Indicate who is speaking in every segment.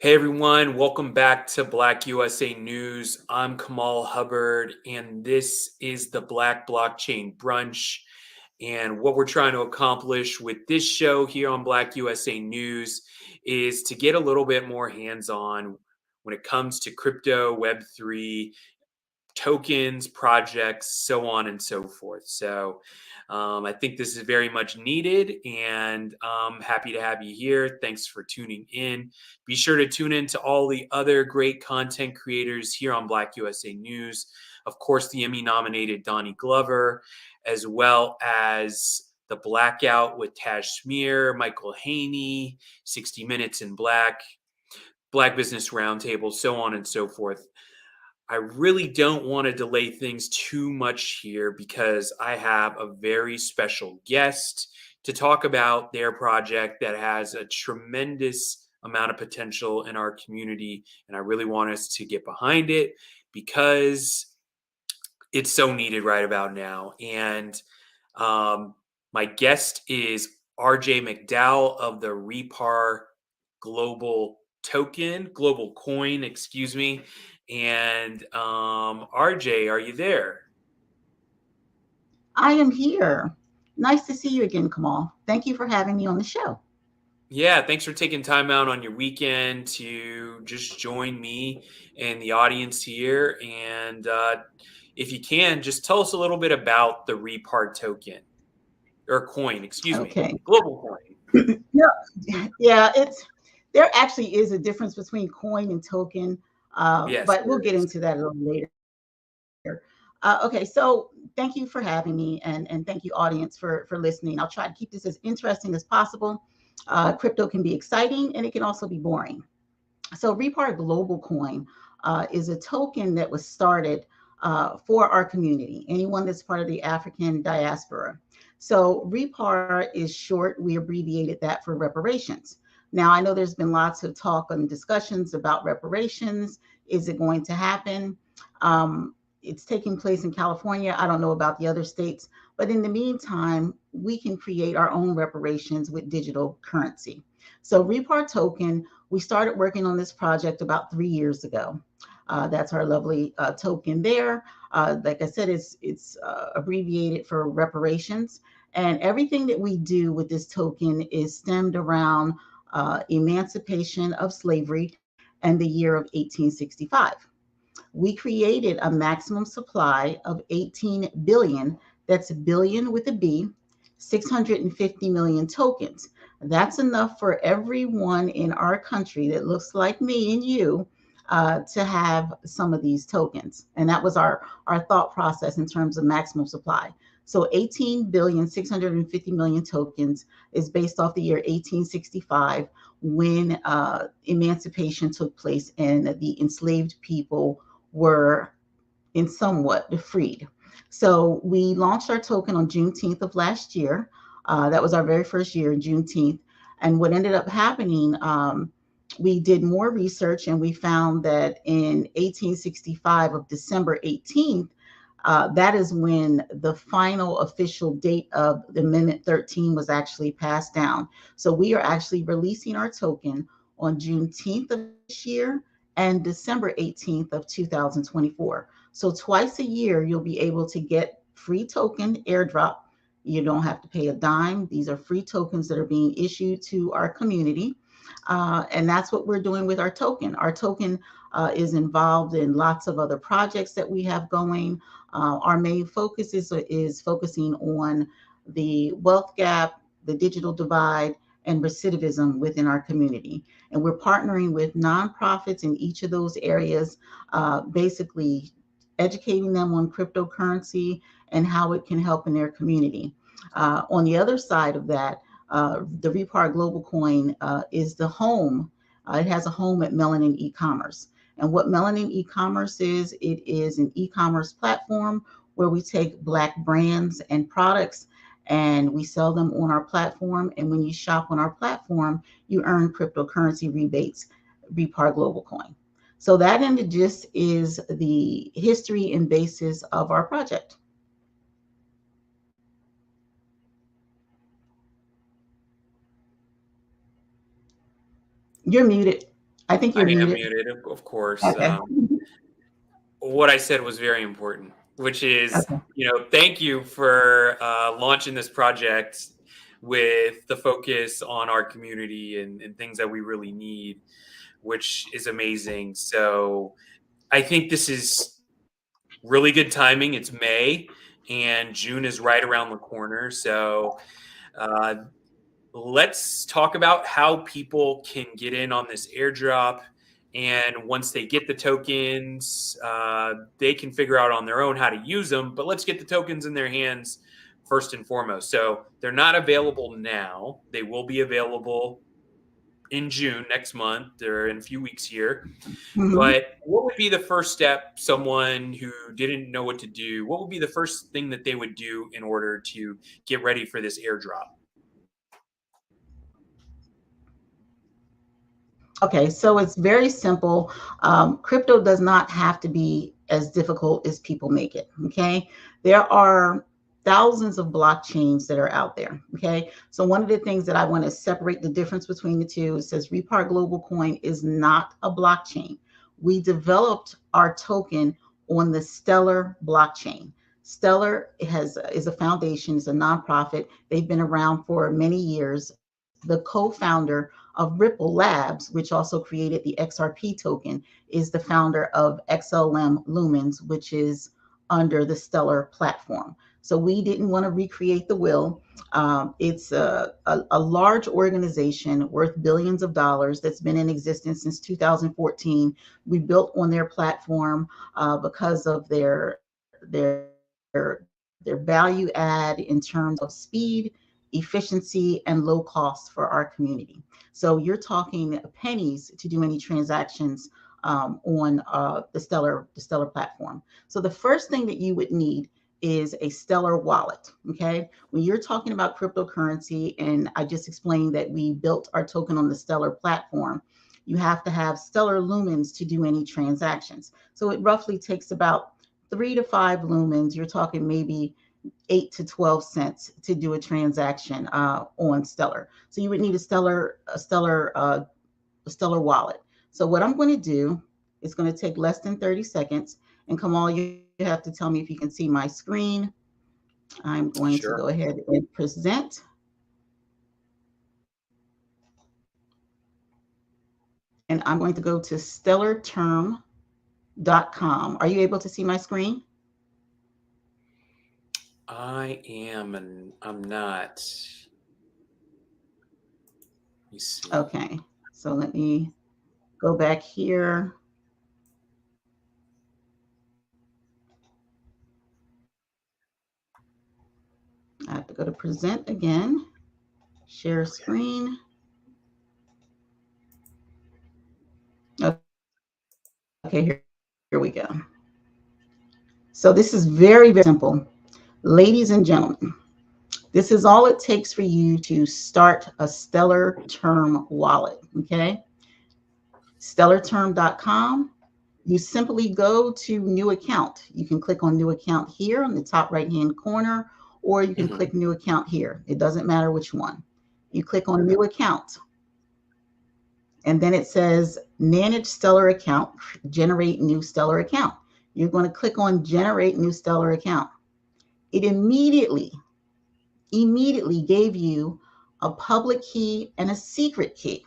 Speaker 1: Hey everyone, welcome back to Black USA News. I'm Kamal Hubbard, and this is the Black Blockchain Brunch. And what we're trying to accomplish with this show here on Black USA News is to get a little bit more hands on when it comes to crypto, Web3, tokens, projects, so on and so forth. I think this is very much needed, and I'm happy to have you here. Thanks for tuning in. Be sure to tune in to all the other great content creators here on Black USA News. Of course, the Emmy nominated Donnie Glover, as well as The Blackout with Tash Smear, Michael Haney, 60 Minutes in Black, Black Business Roundtable, so on and so forth. I really don't want to delay things too much here because I have a very special guest to talk about their project that has a tremendous amount of potential in our community. And I really want us to get behind it because it's so needed right about now. And my guest is RJ McDowell of the REPAR Global Coin, excuse me. And RJ, are you there?
Speaker 2: I am here. Nice to see you again, Kamal. Thank you for having me on the show.
Speaker 1: Yeah, thanks for taking time out on your weekend to just join me and the audience here. And if you can, just tell us a little bit about the REPAR token or coin, excuse me,
Speaker 2: Okay.
Speaker 1: global coin.
Speaker 2: Yeah, it's there actually is a difference between coin and token,
Speaker 1: Yes,
Speaker 2: but we'll
Speaker 1: there
Speaker 2: get
Speaker 1: is.
Speaker 2: into that a little later. Okay, so thank you for having me, and thank you, audience, for listening. I'll try to keep this as interesting as possible. Crypto can be exciting, and it can also be boring. So Repar Global Coin is a token that was started for our community, anyone that's part of the African diaspora. So Repar is short, we abbreviated that for reparations. Now, I know there's been lots of talk and discussions about reparations. Is it going to happen? It's taking place in California. I don't know about the other states, but in the meantime, we can create our own reparations with digital currency. So Repar token, we started working on this project about 3 years ago. That's our lovely token there. Like I said, it's abbreviated for reparations, and everything that we do with this token is stemmed around emancipation of slavery and the year of 1865. We created a maximum supply of 18 billion, that's a billion with a B, 650 million tokens. That's enough for everyone in our country that looks like me and you to have some of these tokens. And that was our thought process in terms of maximum supply. So 18 billion, 650 million tokens is based off the year 1865 when emancipation took place and the enslaved people were in somewhat freed. So we launched our token on Juneteenth of last year. That was our very first year, Juneteenth. And what ended up happening, we did more research and we found that in 1865 of December 18th, that is when the final official date of the Amendment 13 was actually passed down. So we are actually releasing our token on Juneteenth of this year and December 18th of 2024. So twice a year, you'll be able to get free token airdrop. You don't have to pay a dime. These are free tokens that are being issued to our community. And that's what we're doing with our token. Our token is involved in lots of other projects that we have going. Our main focus is focusing on the wealth gap, the digital divide, and recidivism within our community. And we're partnering with nonprofits in each of those areas, basically educating them on cryptocurrency and how it can help in their community. On the other side of that, the Repar Global Coin is the home. It has a home at Melanin E-commerce. And what Melanin E-commerce is, it is an e-commerce platform where we take Black brands and products and we sell them on our platform. And when you shop on our platform, you earn cryptocurrency rebates, Repar Global Coin. So that in the gist is the history and basis of our project. You're muted. I think
Speaker 1: I
Speaker 2: you're
Speaker 1: am
Speaker 2: muted.
Speaker 1: muted, of course.
Speaker 2: Okay.
Speaker 1: What I said was very important, which is,
Speaker 2: Okay.
Speaker 1: thank you for launching this project with the focus on our community and things that we really need, which is amazing. So I think this is really good timing. It's May and June is right around the corner. So uh, let's talk about how people can get in on this airdrop. And once they get the tokens, they can figure out on their own how to use them. But let's get the tokens in their hands first and foremost. So they're not available now. They will be available in June next month or in a few weeks here.
Speaker 2: Mhm.
Speaker 1: But what would be the first step, someone who didn't know what to do? What would be the first thing that they would do in order to get ready for this airdrop?
Speaker 2: Okay, so it's very simple. Crypto does not have to be as difficult as people make it. Okay, there are thousands of blockchains that are out there. Okay, so one of the things that I want to separate the difference between the two, it says REPAR Global Coin is not a blockchain. We developed our token on the Stellar blockchain. Stellar is a foundation, is a nonprofit. They've been around for many years. The co-founder of Ripple Labs, which also created the XRP token, is the founder of XLM Lumens, which is under the Stellar platform. So we didn't want to recreate the wheel. It's a large organization worth billions of dollars that's been in existence since 2014. We built on their platform because of their value add in terms of speed, efficiency, and low cost for our community. So you're talking pennies to do any transactions on the Stellar platform. So the first thing that you would need is a Stellar wallet. Okay, when you're talking about cryptocurrency, and I just explained that we built our token on the Stellar platform, you have to have Stellar lumens to do any transactions. So it roughly takes about 3 to 5 lumens. You're talking maybe 8 to 12 cents to do a transaction on Stellar. So you would need a Stellar wallet. So what I'm going to do is going to take less than 30 seconds. And Kamal, you have to tell me if you can see my screen. I'm going to
Speaker 1: Sure.
Speaker 2: go ahead and present. And I'm going to go to stellarterm.com. Are you able to see my screen?
Speaker 1: I am, and I'm not. Let me see.
Speaker 2: Okay, so let me go back here. I have to go to present again, share
Speaker 1: Okay.
Speaker 2: screen. Okay, here we go. So this is very, very simple. Ladies and gentlemen, this is all it takes for you to start a Stellar Term wallet, okay? Stellarterm.com. You simply go to new account. You can click on new account here on the top right-hand corner, or you can
Speaker 1: Mhm.
Speaker 2: click new account here. It doesn't matter which one. You click on new account, and then it says manage Stellar account, generate new Stellar account. You're going to click on generate new Stellar account. It immediately gave you a public key and a secret key.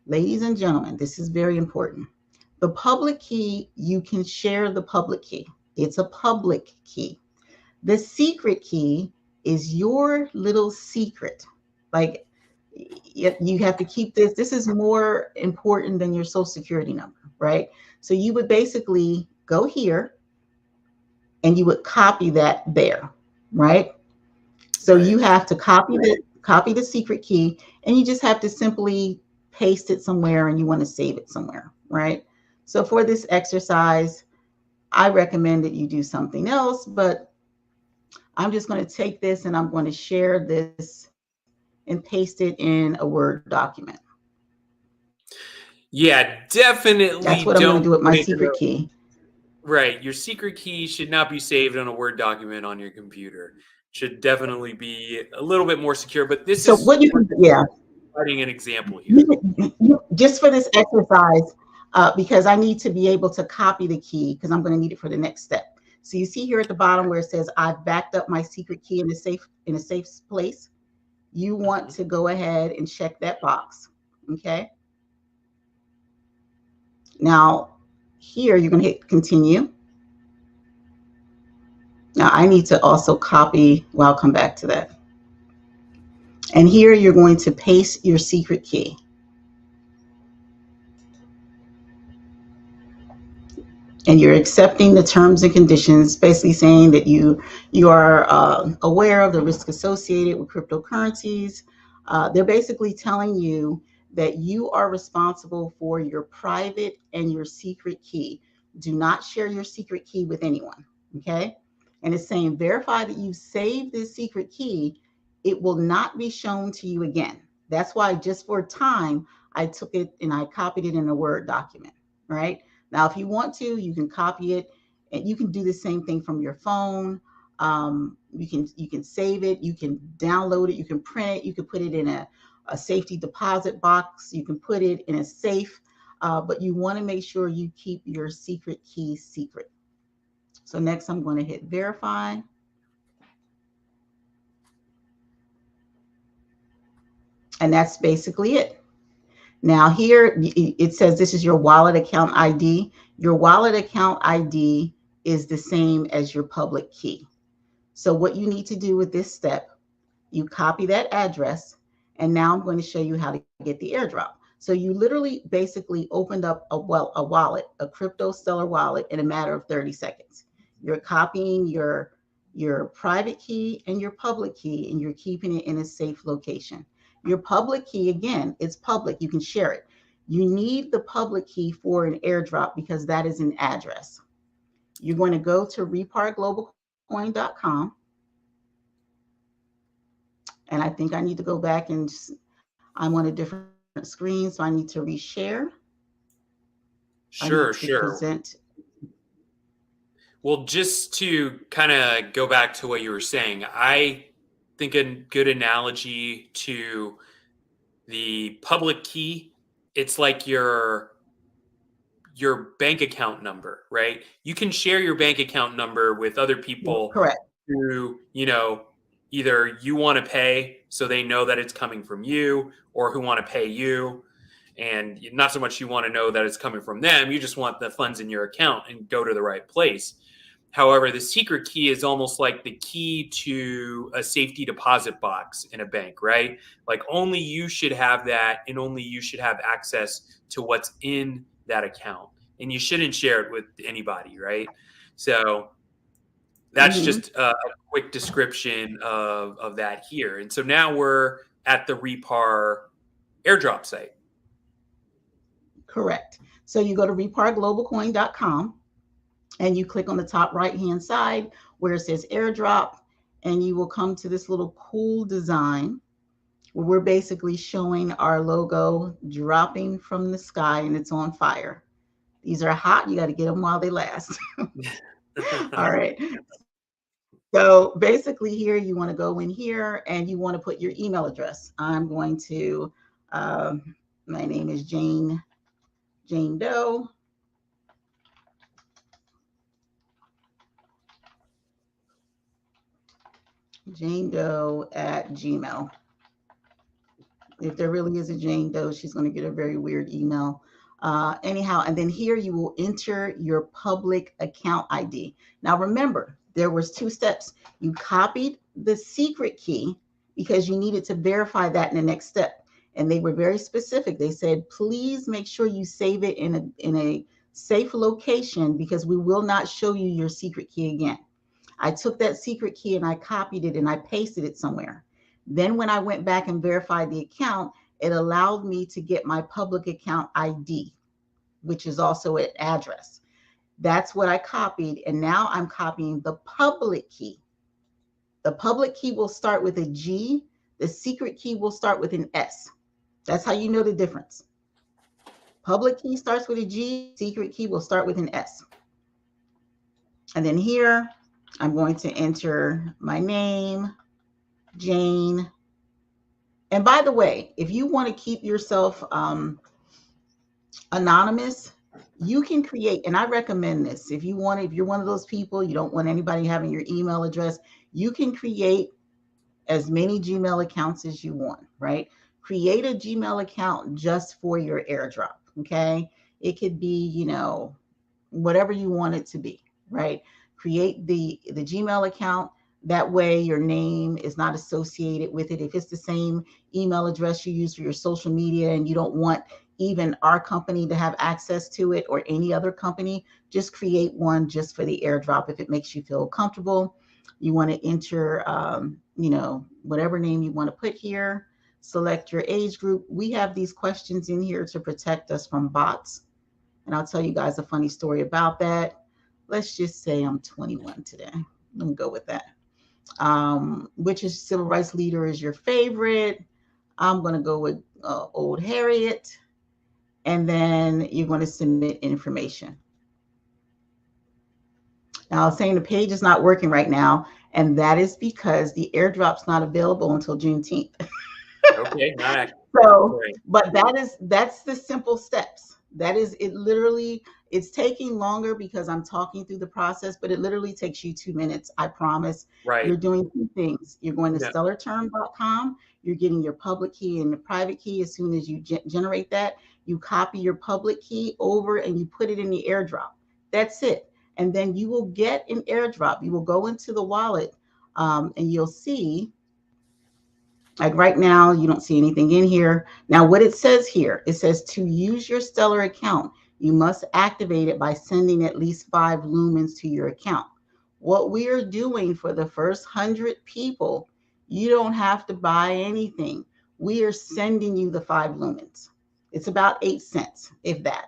Speaker 2: Ladies and gentlemen, this is very important. The public key, you can share the public key. It's a public key. The secret key is your little secret. Like, you have to keep this. This is more important than your social security number, right? So you would basically go here and you would copy that there, right? So you
Speaker 1: Right.
Speaker 2: have to copy the secret key, and you just have to simply paste it somewhere, and you want to save it somewhere, right? So for this exercise, I recommend that you do something else, but I'm just going to take this and I'm going to share this and paste it in a Word document.
Speaker 1: Yeah,
Speaker 2: That's
Speaker 1: definitely
Speaker 2: what I'm going to
Speaker 1: don't
Speaker 2: do with
Speaker 1: put
Speaker 2: my
Speaker 1: it in a
Speaker 2: secret key.
Speaker 1: right. Your secret key should not be saved on a Word document on your computer. Should definitely be a little bit more secure. But this
Speaker 2: So
Speaker 1: is
Speaker 2: what you can, yeah.
Speaker 1: providing an example here.
Speaker 2: Just for this exercise, because I need to be able to copy the key because I'm going to need it for the next step. So you see here at the bottom where it says I've backed up my secret key in a safe place. You want to go ahead and check that box. Okay. Now here you're going to hit continue. Now I need to also copy. Well, I'll come back to that. And here you're going to paste your secret key. And you're accepting the terms and conditions, basically saying that you are aware of the risk associated with cryptocurrencies. They're basically telling you that you are responsible for your private and your secret key. Do not share your secret key with anyone, okay? And it's saying verify that you've saved this secret key. It will not be shown to you again. That's why just for time, I took it and I copied it in a Word document, right? Now, if you want to, you can copy it, and you can do the same thing from your phone. You can save it, you can download it, you can print it, you can put it in a safety deposit box, you can put it in a safe, but you want to make sure you keep your secret key secret. So next, I'm going to hit verify. And that's basically it. Now here it says this is your wallet account ID. Your wallet account ID is the same as your public key. So what you need to do with this step, you copy that address, and now I'm going to show you how to get the airdrop. So you literally basically opened up a wallet, a crypto stellar wallet, in a matter of 30 seconds. You're copying your private key and your public key, and you're keeping it in a safe location. Your public key, again, it's public. You can share it. You need the public key for an airdrop because that is an address. You're going to go to reparglobalcoin.com. And I think I need to go back and I'm on a different screen, so I need to reshare.
Speaker 1: Sure.
Speaker 2: Present.
Speaker 1: Well, just to kind of go back to what you were saying, I think a good analogy to the public key, it's like your bank account number, right? You can share your bank account number with other people.
Speaker 2: Correct.
Speaker 1: Who, either you want to pay so they know that it's coming from you, or who want to pay you. And not so much you want to know that it's coming from them. You just want the funds in your account and go to the right place. However, the secret key is almost like the key to a safety deposit box in a bank, right? Like only you should have that, and only you should have access to what's in that account. And you shouldn't share it with anybody, right? So that's just a quick description of that here. And so now we're at the REPAR airdrop site.
Speaker 2: Correct. So you go to reparglobalcoin.com. and you click on the top right-hand side where it says airdrop, and you will come to this little cool design where we're basically showing our logo dropping from the sky, and it's on fire. These are hot. You got to get them while they last. All right. So basically here, you want to go in here and you want to put your email address. I'm going to, my name is Jane Doe. Jane Doe at Gmail. If there really is a Jane Doe, she's going to get a very weird email. Anyhow, and then here you will enter your public account ID. Now remember, there was 2 steps. You copied the secret key because you needed to verify that in the next step. And they were very specific. They said, please make sure you save it in a safe location because we will not show you your secret key again. I took that secret key and I copied it and I pasted it somewhere. Then when I went back and verified the account, it allowed me to get my public account ID, which is also an address. That's what I copied. And now I'm copying the public key. The public key will start with a G. The secret key will start with an S. That's how you know the difference. Public key starts with a G. Secret key will start with an S. And then here, I'm going to enter my name, Jane, And by the way, if you want to keep yourself anonymous, you can create, and I recommend this. If you want, if you're one of those people, you don't want anybody having your email address, you can create as many Gmail accounts as you want, right? Create a Gmail account just for your airdrop, okay? It could be, whatever you want it to be, right? Create the Gmail account. That way your name is not associated with it. If it's the same email address you use for your social media and you don't want even our company to have access to it or any other company, just create one just for the airdrop if it makes you feel comfortable. You want to enter, whatever name you want to put here. Select your age group. We have these questions in here to protect us from bots. And I'll tell you guys a funny story about that. Let's just say I'm 21 today. Let me go with that. Which is civil rights leader is your favorite? I'm going to go with Old Harriet. And then you're going to submit information. Now, I'm saying the page is not working right now, and that is because the airdrop's not available until Juneteenth.
Speaker 1: Okay, not active.
Speaker 2: So, but that's the simple steps. That is it. Literally, it's taking longer because I'm talking through the process, but it literally takes you 2 minutes. I promise.
Speaker 1: Right.
Speaker 2: You're doing two things. You're going to stellarterm.com. You're getting your public key and the private key. As soon as you generate that, you copy your public key over and you put it in the airdrop. That's it. And then you will get an airdrop. You will go into the wallet and you'll see, like right now, you don't see anything in here. Now, what it says here, it says to use your Stellar account, you must activate it by sending at least 5 lumens to your account. What we are doing for the first 100 people, you don't have to buy anything. We are sending you the 5 lumens. It's about 8 cents, if that.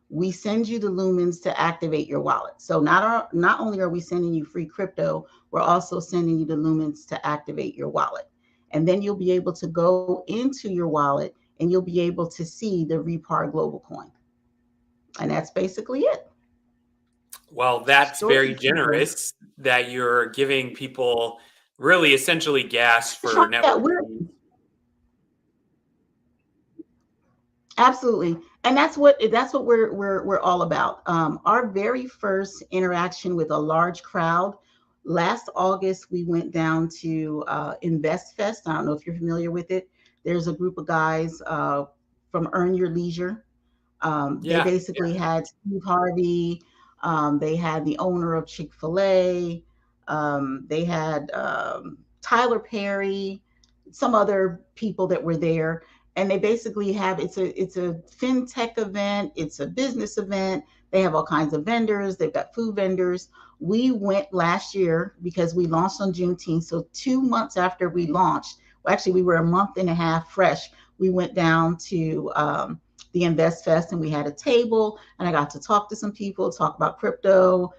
Speaker 2: We send you the lumens to activate your wallet. So not only are we sending you free crypto, we're also sending you the lumens to activate your wallet. And then you'll be able to go into your wallet and you'll be able to see the REPAR global coin. And that's basically it.
Speaker 1: Well, that's very generous that you're giving people really essentially gas for networking.
Speaker 2: Absolutely. And that's what we're all about. Our very first interaction with a large crowd, last August, we went down to Invest Fest. I don't know if you're familiar with it. There's a group of guys from Earn Your Leisure. They basically had Steve Harvey. They had the owner of Chick-fil-A. They had Tyler Perry, some other people that were there. And they basically have, it's a fintech event. It's a business event. They have all kinds of vendors. They've got food vendors. We went last year because we launched on Juneteenth. So 2 months after we launched, well, actually we were a month and a half fresh. We went down to the Invest Fest and we had a table and I got to talk to some people, talk about crypto.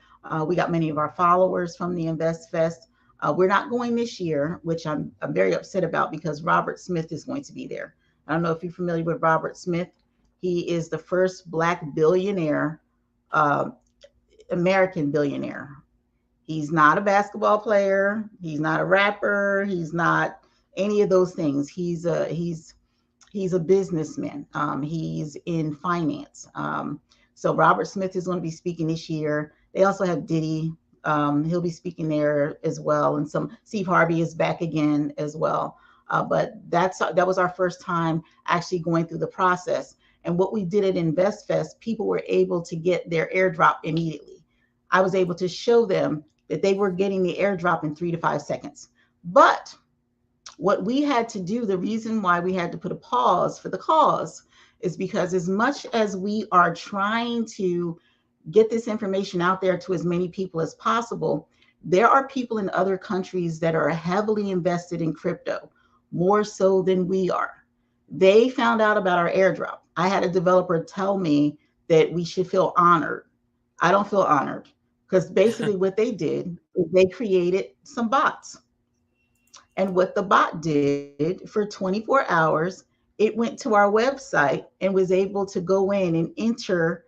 Speaker 2: We got many of our followers from the Invest Fest. We're not going this year, which I'm very upset about because Robert Smith is going to be there. I don't know if you're familiar with Robert Smith. He is the first Black billionaire, American billionaire. He's not a basketball player. He's not a rapper. He's not any of those things. He's a businessman. He's in finance. So Robert Smith is going to be speaking this year. They also have Diddy. He'll be speaking there as well. And Steve Harvey is back again as well. But that was our first time actually going through the process. And what we did at InvestFest, people were able to get their airdrop immediately. I was able to show them that they were getting the airdrop in 3 to 5 seconds. But what we had to do, the reason why we had to put a pause for the cause is because as much as we are trying to get this information out there to as many people as possible, there are people in other countries that are heavily invested in crypto, more so than we are. They found out about our airdrop. I had a developer tell me that we should feel honored. I don't feel honored because basically what they did is they created some bots. And what the bot did for 24 hours, it went to our website and was able to go in and enter,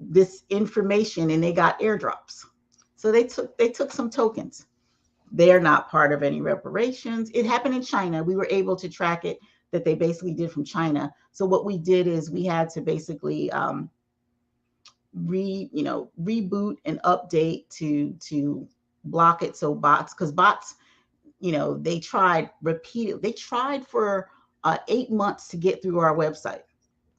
Speaker 2: this information and they got airdrops. So they took some tokens. They're not part of any reparations. It happened in China. We were able to track it, that they basically did from China. So what we did is we had to basically reboot and update to block it. So bots, because bots, they tried repeatedly. They tried for 8 months to get through our website.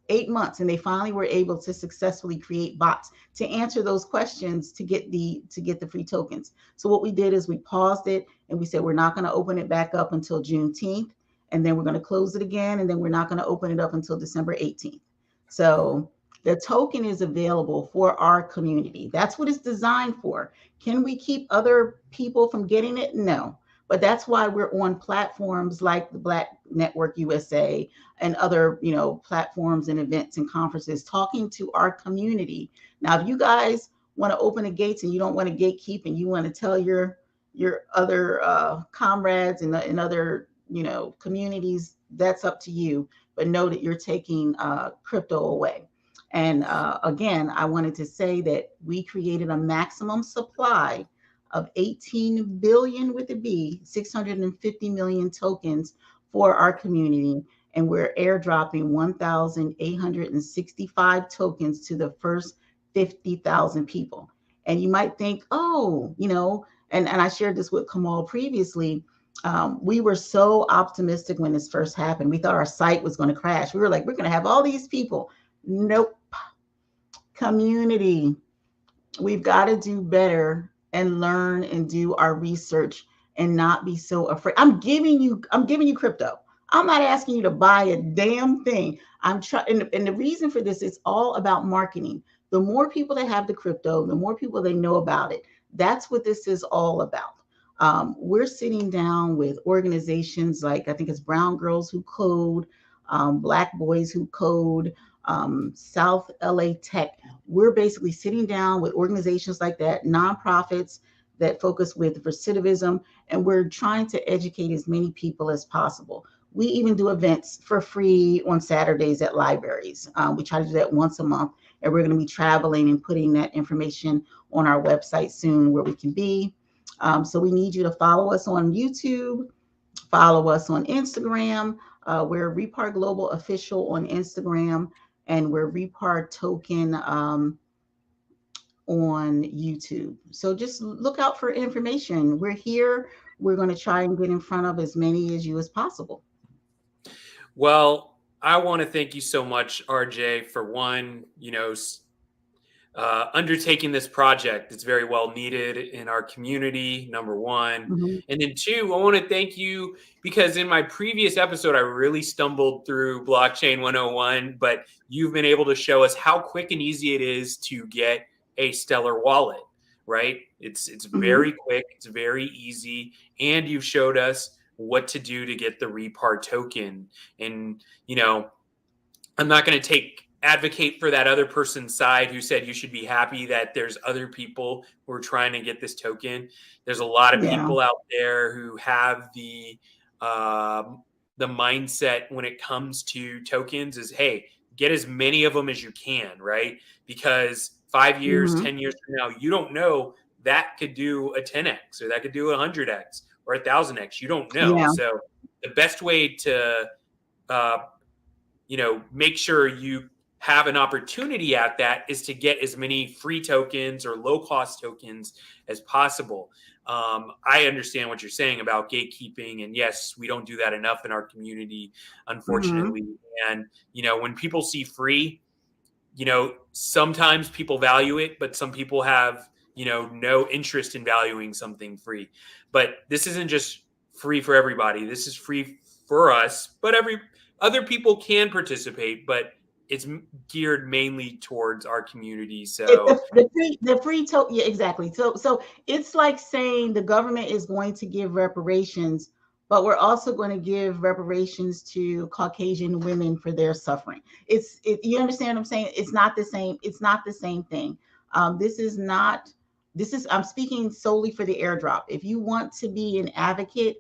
Speaker 2: 8 months, and they finally were able to successfully create bots to answer those questions to get the free tokens. So what we did is we paused it and we said we're not going to open it back up until Juneteenth, and then we're going to close it again, and then we're not going to open it up until December 18th. So the token is available for our community. That's what it's designed for. Can we keep other people from getting it? No. But that's why we're on platforms like the Black Network USA and other, platforms and events and conferences talking to our community. Now, if you guys want to open the gates and you don't want to gatekeep and you want to tell your other comrades and other, communities, that's up to you. But know that you're taking crypto away. And again, I wanted to say that we created a maximum supply of 18 billion with a B, 650 million tokens for our community. And we're airdropping 1,865 tokens to the first 50,000 people. And you might think, oh, and I shared this with Kamal previously. We were so optimistic when this first happened. We thought our site was going to crash. We were like, we're going to have all these people. Nope. Community, we've got to do better and learn and do our research and not be so afraid. I'm giving you crypto. I'm not asking you to buy a damn thing. I'm trying, and the reason for this is all about marketing. The more people that have the crypto, the more people they know about it. That's what this is all about. We're sitting down with organizations like, I think it's Brown Girls Who Code, Black Boys Who Code, South LA Tech. We're basically sitting down with organizations like that, nonprofits that focus with recidivism, and we're trying to educate as many people as possible. We even do events for free on Saturdays at libraries. We try to do that once a month, and we're going to be traveling and putting that information on our website soon where we can be. So we need you to follow us on YouTube, follow us on Instagram. We're REPAR Global Official on Instagram, and we're REPAR Token on YouTube. So just look out for information. We're here. We're going to try and get in front of as many as you as possible.
Speaker 1: Well, I want to thank you so much, RJ, for one, undertaking this project. It's very well needed in our community, number one.
Speaker 2: Mm-hmm.
Speaker 1: And then two, I want to thank you because in my previous episode, I really stumbled through Blockchain 101, but you've been able to show us how quick and easy it is to get a Stellar wallet, right? It's very quick, it's very easy, and you've showed us what to do to get the REPAR token. And, I'm not going to advocate for that other person's side who said you should be happy that there's other people who are trying to get this token. There's a lot of people out there who have the mindset when it comes to tokens is, hey, get as many of them as you can, right? Because 5 years, 10 years from now, you don't know, that could do a 10x or that could do a 100x or 1,000x. You don't know.
Speaker 2: Yeah.
Speaker 1: So the best way to, make sure you have an opportunity at that is to get as many free tokens or low cost tokens as possible. I understand what you're saying about gatekeeping, and yes, we don't do that enough in our community, unfortunately. And, when people see free, sometimes people value it, but some people have, no interest in valuing something free. But this isn't just free for everybody. This is free for us, but other people can participate, but it's geared mainly towards our community. So
Speaker 2: the free token, yeah, exactly. So it's like saying the government is going to give reparations, but we're also going to give reparations to Caucasian women for their suffering. You understand what I'm saying? It's not the same. It's not the same thing. I'm speaking solely for the airdrop. If you want to be an advocate,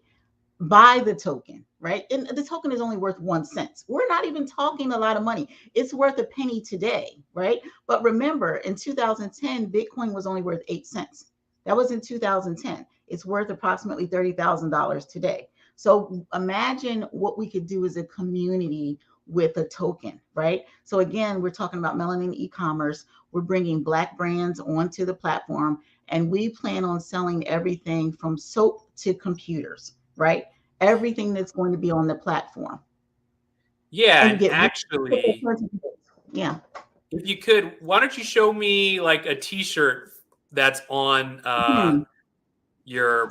Speaker 2: buy the token, right? And the token is only worth 1 cent. We're not even talking a lot of money. It's worth a penny today, right? But remember, in 2010, Bitcoin was only worth 8 cents. That was in 2010. It's worth approximately $30,000 today. So imagine what we could do as a community with a token, right? So again, we're talking about melanin e-commerce. We're bringing Black brands onto the platform, and we plan on selling everything from soap to computers, right? Everything that's going to be on the platform.
Speaker 1: Yeah,
Speaker 2: And you
Speaker 1: and
Speaker 2: get
Speaker 1: actually,
Speaker 2: yeah.
Speaker 1: if you could, why don't you show me like a T-shirt that's on
Speaker 2: Hmm.
Speaker 1: your.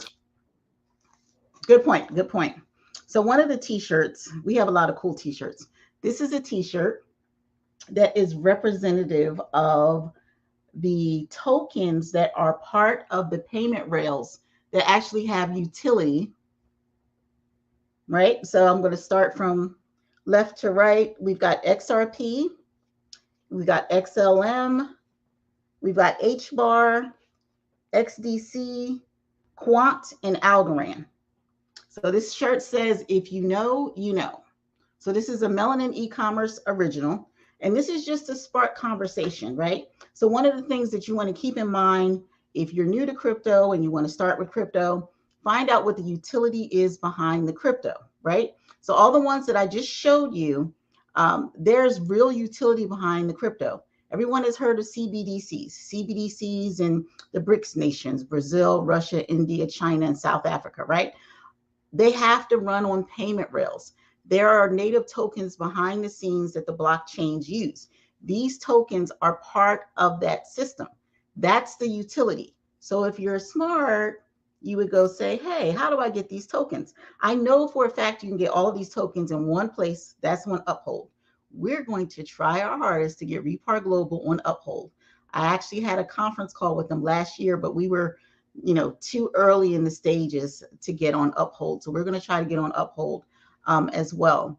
Speaker 2: Good point. Good point. So one of the t-shirts, we have a lot of cool t-shirts. This is a t-shirt that is representative of the tokens that are part of the payment rails that actually have utility, right? So I'm going to start from left to right. We've got XRP, we've got XLM, we've got HBAR, XDC, Quant, and Algorand. So this shirt says, if you know, you know. So this is a Melanin e-commerce original. And this is just to spark conversation, right? So one of the things that you want to keep in mind, if you're new to crypto and you want to start with crypto, find out what the utility is behind the crypto, right? So all the ones that I just showed you, there's real utility behind the crypto. Everyone has heard of CBDCs in the BRICS nations, Brazil, Russia, India, China, and South Africa, right? They have to run on payment rails. There are native tokens behind the scenes that the blockchains use. These tokens are part of that system. That's the utility. So if you're smart, you would go say, hey, how do I get these tokens? I know for a fact you can get all of these tokens in one place. That's on Uphold. We're going to try our hardest to get REPAR Global on Uphold. I actually had a conference call with them last year, but we were too early in the stages to get on Uphold. So we're going to try to get on Uphold as well.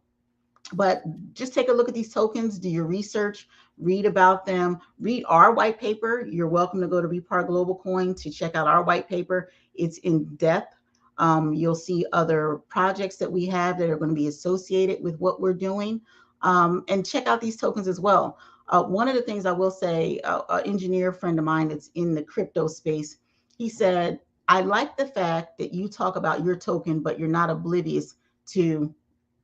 Speaker 2: But just take a look at these tokens, do your research, read about them, read our white paper. You're welcome to go to REPAR Global Coin to check out our white paper. It's in depth. You'll see other projects that we have that are going to be associated with what we're doing. And check out these tokens as well. One of the things I will say, an engineer friend of mine that's in the crypto space, he said, I like the fact that you talk about your token, but you're not oblivious to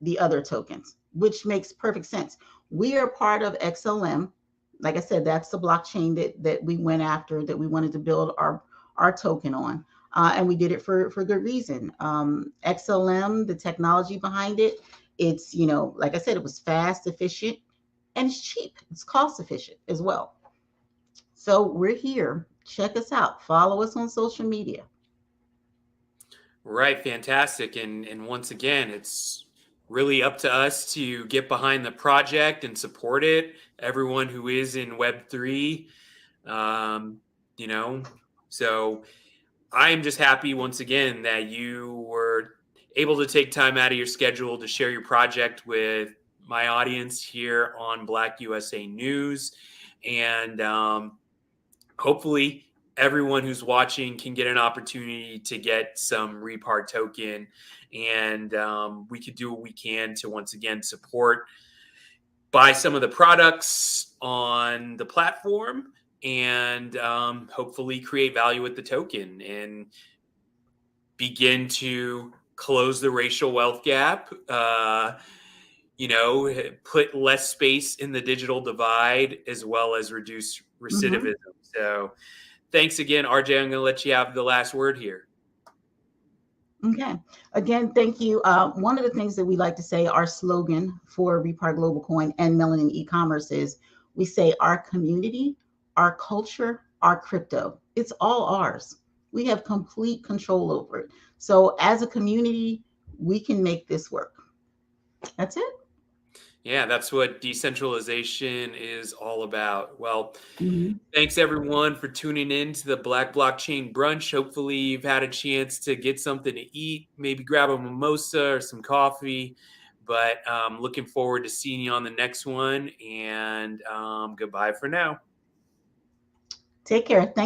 Speaker 2: the other tokens, which makes perfect sense. We are part of XLM. Like I said, that's the blockchain that we went after, that we wanted to build our token on. And we did it for good reason. XLM, the technology behind it, it's, like I said, it was fast, efficient, and it's cheap. It's cost efficient as well. So we're here. Check us out. Follow us on social media.
Speaker 1: Right, fantastic. And once again, it's really up to us to get behind the project and support it. Everyone who is in Web3, um, you know, so I am just happy once again that you were able to take time out of your schedule to share your project with my audience here on Black USA News. And hopefully everyone who's watching can get an opportunity to get some REPAR token, and we could do what we can to once again support, buy some of the products on the platform, and hopefully create value with the token and begin to close the racial wealth gap, put less space in the digital divide, as well as reduce
Speaker 2: Mm-hmm.
Speaker 1: recidivism. So thanks again, RJ. I'm going to let you have the last word here.
Speaker 2: Okay. Again, thank you. One of the things that we like to say, our slogan for REPAR Global Coin and Melanin e-commerce is, we say our community, our culture, our crypto. It's all ours. We have complete control over it. So as a community, we can make this work. That's it.
Speaker 1: Yeah, that's what decentralization is all about. Well,
Speaker 2: Mm-hmm.
Speaker 1: thanks everyone for tuning in to the Black Blockchain Brunch. Hopefully, you've had a chance to get something to eat, maybe grab a mimosa or some coffee. But looking forward to seeing you on the next one. And goodbye for now.
Speaker 2: Take care. Thank